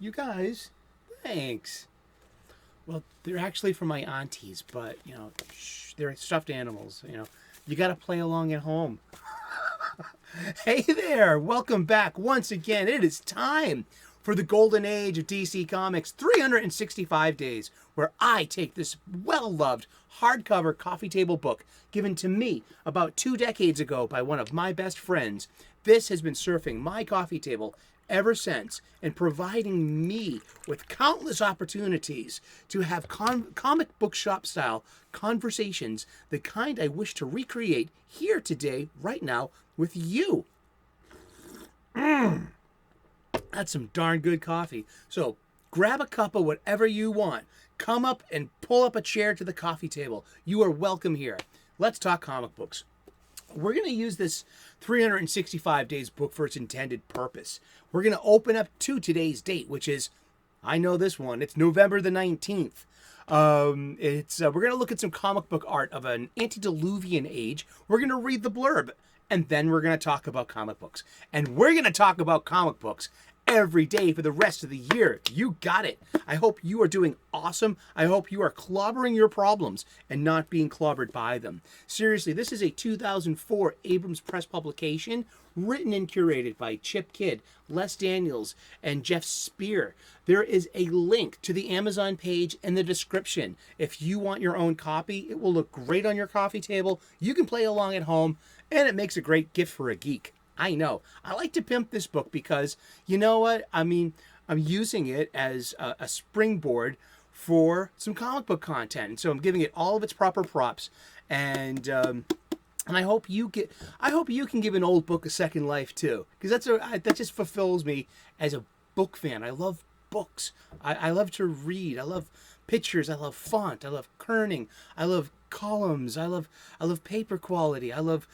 You guys, thanks. Well, they're actually for my aunties, but, they're stuffed animals, You got to play along at home. Hey there, welcome back once again. It is time for the golden age of DC Comics, 365 days, where I take this well-loved hardcover coffee table book given to me about 2 decades ago by one of my best friends. This has been surfing my coffee table ever since and providing me with countless opportunities to have comic book shop style conversations, the kind I wish to recreate here today, right now, with you. That's some darn good coffee. So grab a cup of whatever you want. Come up and pull up a chair to the coffee table. You are welcome here. Let's talk comic books. We're going to use this 365 days book for its intended purpose. We're going to open up to today's date, which is, I know this one, it's November the 19th. We're going to look at some comic book art of an antediluvian age. We're going to read the blurb, and then we're going to talk about comic books. And we're going to talk about comic books every day for the rest of the year. You got it. I hope you are doing awesome. I hope you are clobbering your problems and not being clobbered by them. Seriously, this is a 2004 Abrams press publication written and curated by Chip Kidd, Les Daniels, and Geoff Spear. There is a link to the Amazon page in the description. If you want your own copy, it will look great on your coffee table. You can play along at home, and it makes a great gift for a geek. I know. I like to pimp this book because, you know what? I mean, I'm using it as a springboard for some comic book content. And so I'm giving it all of its proper props. And I hope you can give an old book a second life too. Because that just fulfills me as a book fan. I love books. I love to read. I love pictures. I love font. I love kerning. I love columns. I love paper quality. I love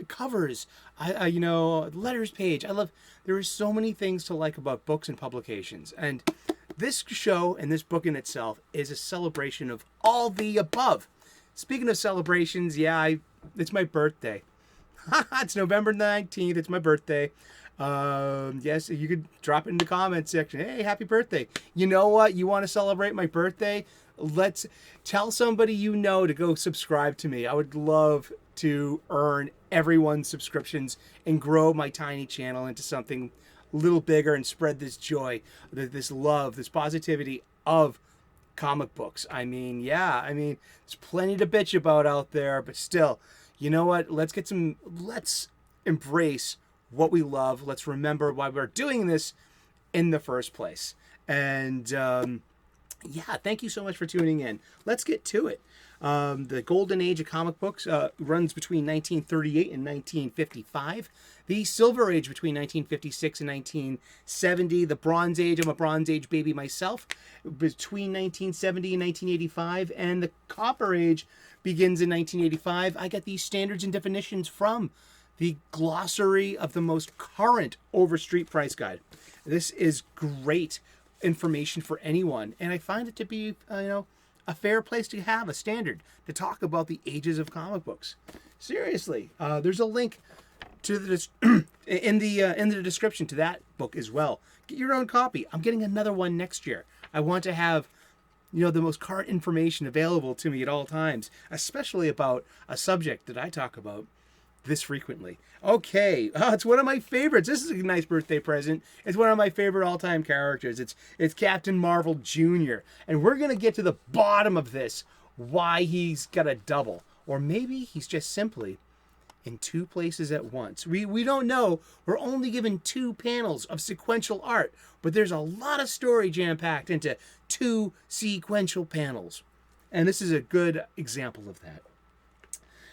covers, letters page. There are so many things to like about books and publications. And this show and this book in itself is a celebration of all the above. Speaking of celebrations, it's my birthday. It's November 19th. It's my birthday. Yes, you could drop it in the comments section. Hey, happy birthday. You know what? You want to celebrate my birthday? Let's tell somebody to go subscribe to me. I would love to earn everyone's subscriptions and grow my tiny channel into something a little bigger and spread this joy, this love, this positivity of comic books. I mean, there's plenty to bitch about out there, but still, you know what? Let's embrace what we love. Let's remember why we're doing this in the first place. And thank you so much for tuning in. Let's get to it. The golden age of comic books runs between 1938 and 1955. The silver age between 1956 and 1970. The bronze age, I'm a bronze age baby myself, between 1970 and 1985. And the copper age begins in 1985. I got these standards and definitions from the glossary of the most current Overstreet price guide. This is great information for anyone, and I find it to be, a fair place to have a standard to talk about the ages of comic books. Seriously, there's a link to in the description to that book as well. Get your own copy. I'm getting another one next year. I want to have the most current information available to me at all times, especially about a subject that I talk about this frequently. Okay, it's one of my favorites. This is a nice birthday present. It's one of my favorite all-time characters. It's Captain Marvel Jr. And we're going to get to the bottom of this, why he's got a double. Or maybe he's just simply in 2 places at once. We don't know. We're only given 2 panels of sequential art, but there's a lot of story jam-packed into 2 sequential panels. And this is a good example of that.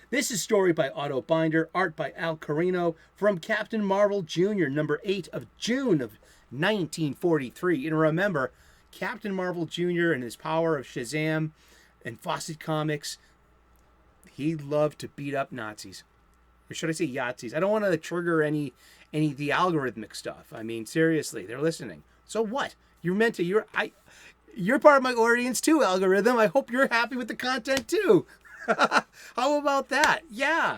This is story by Otto Binder, art by Al Carino, from Captain Marvel Jr., number 8 of June of 1943. And remember, Captain Marvel Jr. and his power of Shazam and Fawcett Comics, he loved to beat up Nazis. Or should I say Yahtzees? I don't want to trigger any of the algorithmic stuff. I mean, seriously, they're listening. So what? You're part of my audience too, algorithm. I hope you're happy with the content too. How about that? Yeah.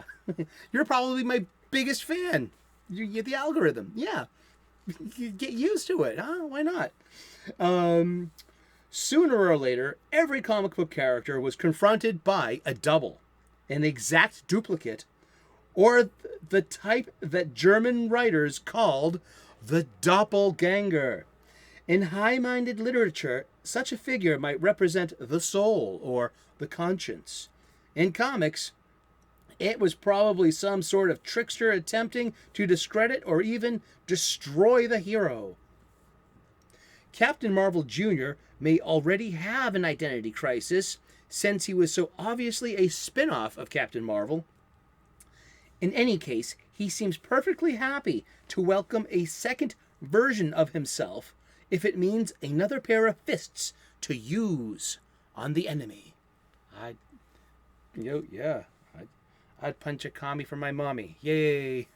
You're probably my biggest fan. You're the algorithm. Yeah. get used to it, huh? Why not? Sooner or later, every comic book character was confronted by a double, an exact duplicate, or the type that German writers called the doppelganger. In high-minded literature, such a figure might represent the soul or the conscience. In comics, it was probably some sort of trickster attempting to discredit or even destroy the hero. Captain Marvel Jr. may already have an identity crisis, since he was so obviously a spin-off of Captain Marvel. In any case, he seems perfectly happy to welcome a second version of himself if it means another pair of fists to use on the enemy. I'd punch a commie for my mommy. Yay!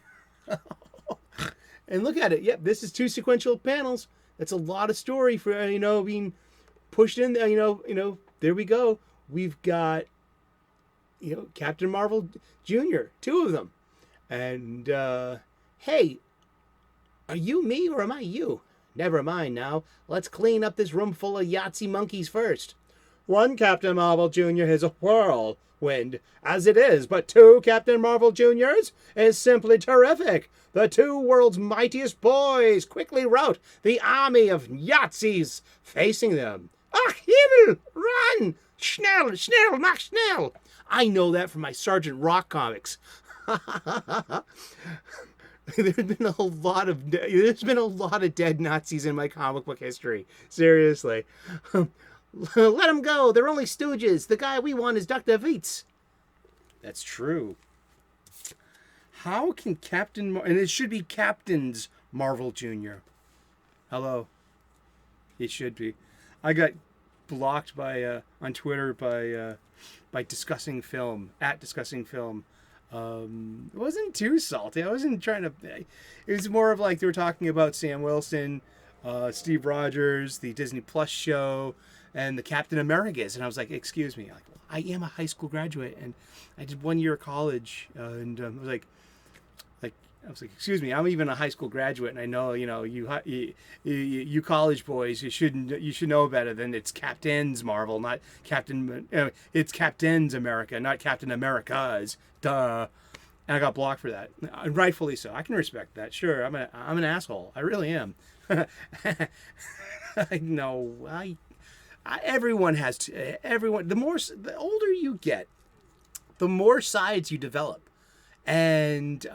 And look at it. Yep, this is 2 sequential panels. That's a lot of story for being pushed in there. There we go. We've got Captain Marvel Jr., 2 of them, and hey, are you me or am I you? Never mind now. Let's clean up this room full of Yahtzee monkeys first. One Captain Marvel Jr. is a whirlwind, as it is, but 2 Captain Marvel Jr.'s is simply terrific. The 2 world's mightiest boys quickly rout the army of Yahtzees facing them. Ach, Himmel! Run! Schnell, schnell, mach schnell! I know that from my Sergeant Rock comics. There's been a lot of dead Nazis in my comic book history. Seriously. Let them go. They're only stooges. The guy we want is Dr. Weitz. That's true. How can and it should be Captain's Marvel Jr. Hello. It should be. I got blocked by on Twitter by Discussing Film, @DiscussingFilm. It wasn't too salty. I wasn't trying to. It was more of like they were talking about Sam Wilson, Steve Rogers, the Disney Plus show, and the Captain Americas, and I was like, "Excuse me, I am a high school graduate, and I did 1 year of college, and I was like, excuse me, I'm even a high school graduate, and I know, you college boys, you should know better than it's Captain's Marvel, not Captain. It's Captain's America, not Captain America's. Duh." And I got blocked for that, and rightfully so. I can respect that. Sure, I'm an asshole. I really am. I know. Everyone has to. Everyone. The older you get, the more sides you develop, and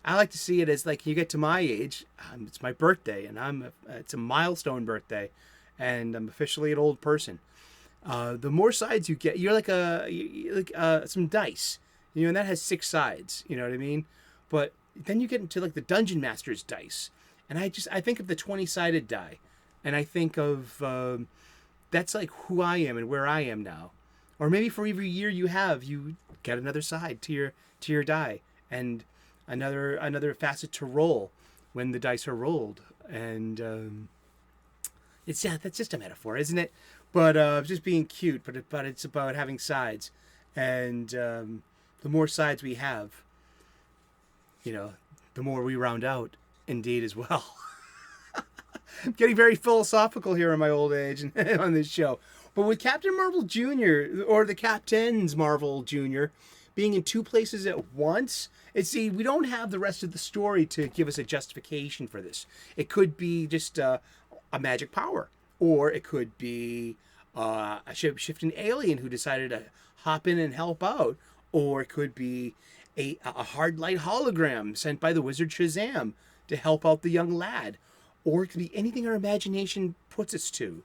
I like to see it as like you get to my age. It's my birthday, and it's a milestone birthday, and I'm officially an old person. The more sides you get, you're like some dice, and that has 6 sides. You know what I mean? But then you get into like the Dungeon Master's dice, and I think of the 20-sided die, and I think of that's like who I am and where I am now. Or maybe for every year you get another side to your die, and another facet to roll when the dice are rolled. And that's just a metaphor, isn't it? But just being cute. But it's about having sides, and the more sides we have, the more we round out, indeed, as well. I'm getting very philosophical here in my old age on this show. But with Captain Marvel Jr. or the Captain's Marvel Jr. being in 2 places at once, we don't have the rest of the story to give us a justification for this. It could be just a magic power, or it could be a shape-shifting alien who decided to hop in and help out, or it could be a hard light hologram sent by the wizard Shazam to help out the young lad, or it could be anything our imagination puts us to.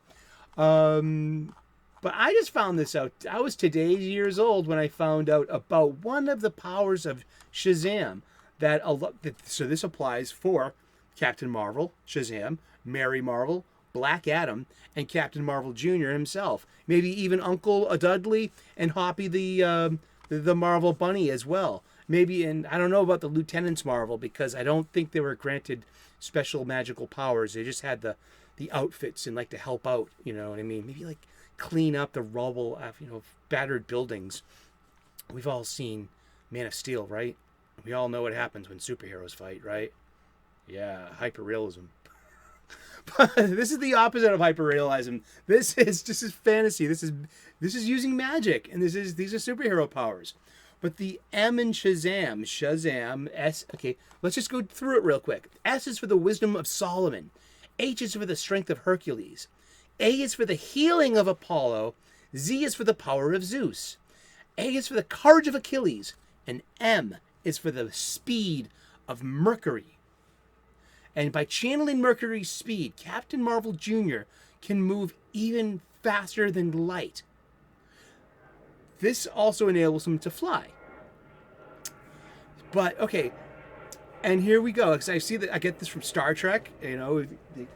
But I just found this out. I was today's years old when I found out about one of the powers of Shazam. So this applies for Captain Marvel, Shazam, Mary Marvel, Black Adam, and Captain Marvel Jr. himself. Maybe even Uncle Dudley and Hoppy the Marvel Bunny as well. Maybe, and I don't know about the Lieutenants Marvel, because I don't think they were granted special magical powers. They just had the outfits and like to help out, you know what I mean? Maybe like clean up the rubble of, battered buildings. We've all seen Man of Steel, right? We all know what happens when superheroes fight, right? Yeah, hyperrealism. But this is the opposite of hyperrealism. This is fantasy. This is using magic, and these are superhero powers. But the M in Shazam, S. Okay, let's just go through it real quick. S is for the wisdom of Solomon. H is for the strength of Hercules. A is for the healing of Apollo. Z is for the power of Zeus. A is for the courage of Achilles. And M is for the speed of Mercury. And by channeling Mercury's speed, Captain Marvel Jr. can move even faster than light. This also enables him to fly. But, okay, and here we go. Because I see that I get this from Star Trek. You know, they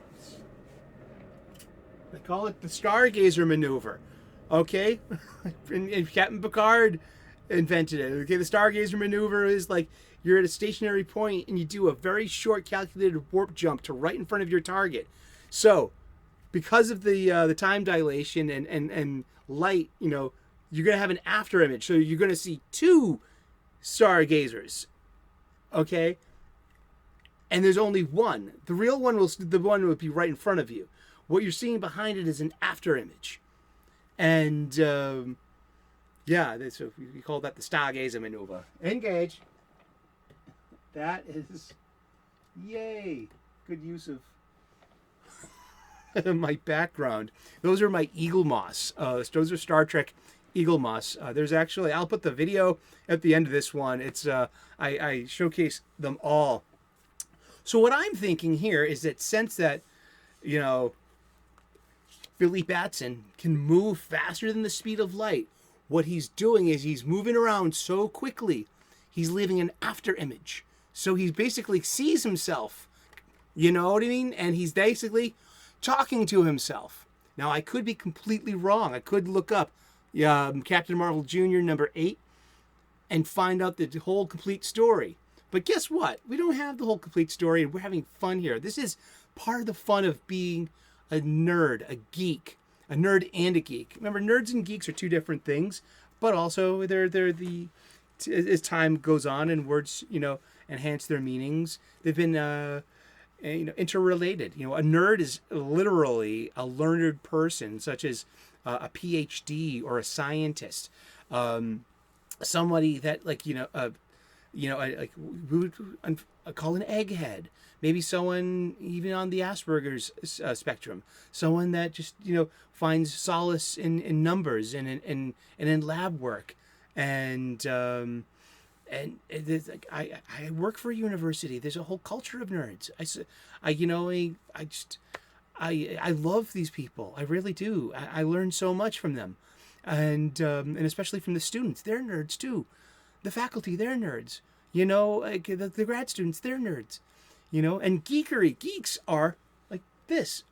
call it the Stargazer maneuver. Okay? and Captain Picard invented it. Okay, the Stargazer maneuver is like you're at a stationary point and you do a very short calculated warp jump to right in front of your target. So, because of the time dilation and light, you know, you're going to have an after image. So you're going to see two stargazers. Okay? And there's only one. The real one will be right in front of you. What you're seeing behind it is an after image. And yeah, so we call that the Stargazer maneuver. Engage. That is, yay, good use of my background. Those are my eagle moss. Those are Star Trek eagle moss. There's actually, I'll put the video at the end of this one. It's I showcase them all. So what I'm thinking here is that since that, you know, Billy Batson can move faster than the speed of light, what he's doing is he's moving around so quickly, he's leaving an after image. So he basically sees himself, you know what I mean? And he's basically talking to himself. Now, I could be completely wrong. I could look up Captain Marvel Jr. number 8 and find out the whole complete story. But guess what? We don't have the whole complete story, and we're having fun here. This is part of the fun of being a nerd, a geek, a nerd and a geek. Remember, nerds and geeks are two different things, but also they're the as time goes on and words, you know, enhance their meanings, they've been you know, interrelated. You know, a nerd is literally a learned person, such as a PhD or a scientist, somebody that, like, like we would call an egghead. Maybe someone even on the Asperger's spectrum, someone that just, you know, finds solace in numbers and in lab work, and it's like I work for a university. There's a whole culture of nerds. I love these people. I really do. I learn so much from them, and especially from the students. They're nerds too. The faculty, they're nerds. You know, like the grad students, they're nerds. You know, and geeks are like this: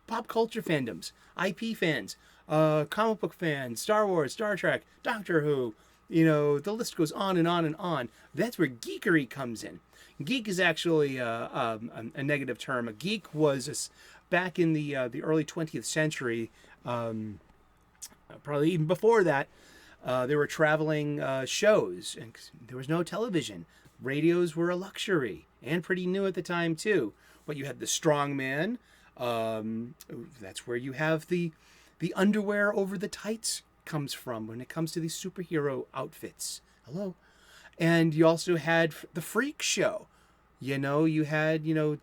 pop culture fandoms, IP fans, comic book fans, Star Wars, Star Trek, Doctor Who. You know, the list goes on and on and on. That's where geekery comes in. Geek is actually a negative term. A geek was back in the early 20th century, probably even before that. There were traveling shows, and there was no television. Radios were a luxury and pretty new at the time too. But you had the strong man. That's where you have the underwear over the tights comes from when it comes to these superhero outfits. Hello. And you also had the freak show. You know, you had, you know,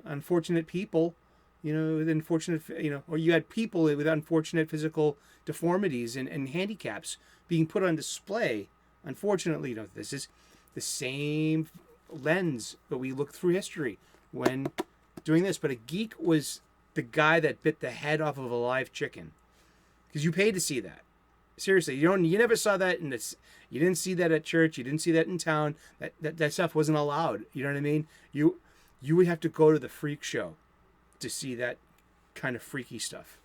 unfortunate people, you know, with unfortunate, you know, or you had people with unfortunate physical deformities and handicaps being put on display. Unfortunately, you know, this is the same lens that we look through history when doing this. But a geek was the guy that bit the head off of a live chicken, because you paid to see that. Seriously, you never saw that in this. You didn't see that at church. You didn't see that in town. That stuff wasn't allowed. You know what I mean? You would have to go to the freak show to see that kind of freaky stuff.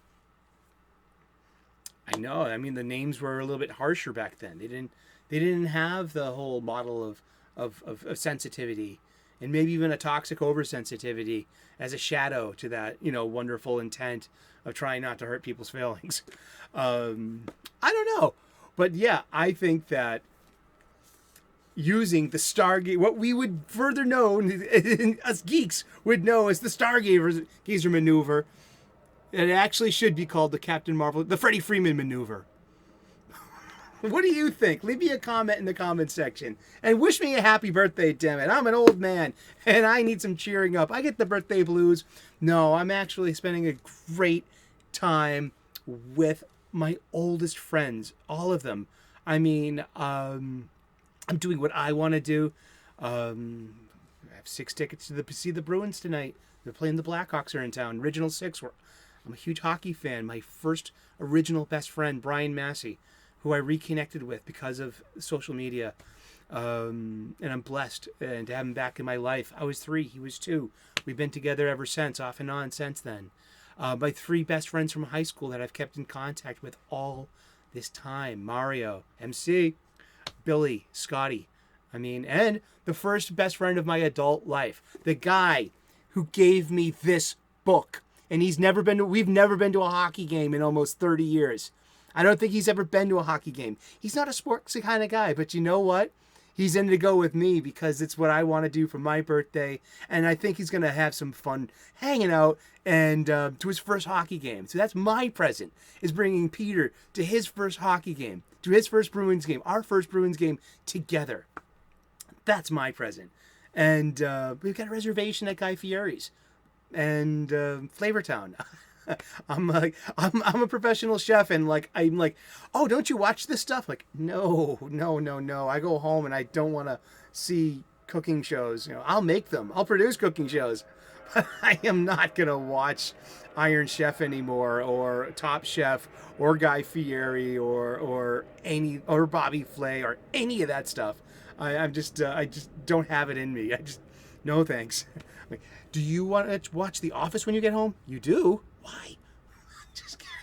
I know. I mean, the names were a little bit harsher back then. They didn't have the whole model of sensitivity, and maybe even a toxic oversensitivity as a shadow to that, you know, wonderful intent of trying not to hurt people's feelings. I don't know. But yeah, I think that using the Stargate, what we would further know, us geeks would know as the Stargazer maneuver. It actually should be called the Captain Marvel, the Freddie Freeman maneuver. What do you think? Leave me a comment in the comment section. And wish me a happy birthday, damn it. I'm an old man, and I need some cheering up. I get the birthday blues. No, I'm actually spending a great time with my oldest friends. All of them. I mean, I'm doing what I want to do. I have 6 tickets to see the Bruins tonight. They're playing the Blackhawks are in town. Original 6. I'm a huge hockey fan. My first original best friend, Brian Massey, who I reconnected with because of social media. And I'm blessed to have him back in my life. I was 3, he was 2. We've been together ever since, off and on since then. My 3 best friends from high school that I've kept in contact with all this time. Mario, MC, Billy, Scotty. And the first best friend of my adult life. The guy who gave me this book. And we've never been to a hockey game in almost 30 years. I don't think he's ever been to a hockey game. He's not a sports kind of guy, but you know what? He's in to go with me because it's what I want to do for my birthday. And I think he's going to have some fun hanging out and to his first hockey game. So that's my present, is bringing Peter to his first hockey game, to his first Bruins game, our first Bruins game together. That's my present. And we've got a reservation at Guy Fieri's and Flavortown. I'm a professional chef, and I'm like, oh, don't you watch this stuff? Like, no. I go home and I don't want to see cooking shows. I'll make them. I'll produce cooking shows. But I am not gonna watch Iron Chef anymore, or Top Chef, or Guy Fieri, or Bobby Flay, or any of that stuff. I just don't have it in me. No thanks. Do you want to watch The Office when you get home? You do? Why? Just kidding.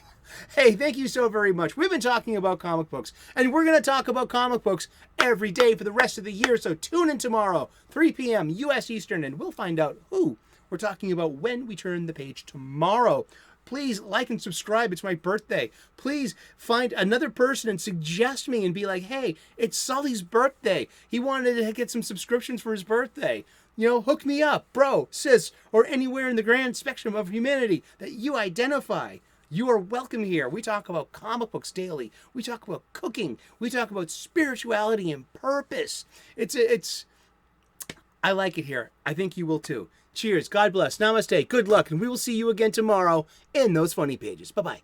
Hey, thank you so very much. We've been talking about comic books, and we're going to talk about comic books every day for the rest of the year. So tune in tomorrow, 3 p.m. U.S. Eastern, and we'll find out who we're talking about when we turn the page tomorrow. Please like and subscribe. It's my birthday. Please find another person and suggest me and be like, hey, it's Sully's birthday. He wanted to get some subscriptions for his birthday. Hook me up, bro, sis, or anywhere in the grand spectrum of humanity that you identify. You are welcome here. We talk about comic books daily. We talk about cooking. We talk about spirituality and purpose. I like it here. I think you will too. Cheers. God bless. Namaste. Good luck. And we will see you again tomorrow in those funny pages. Bye-bye.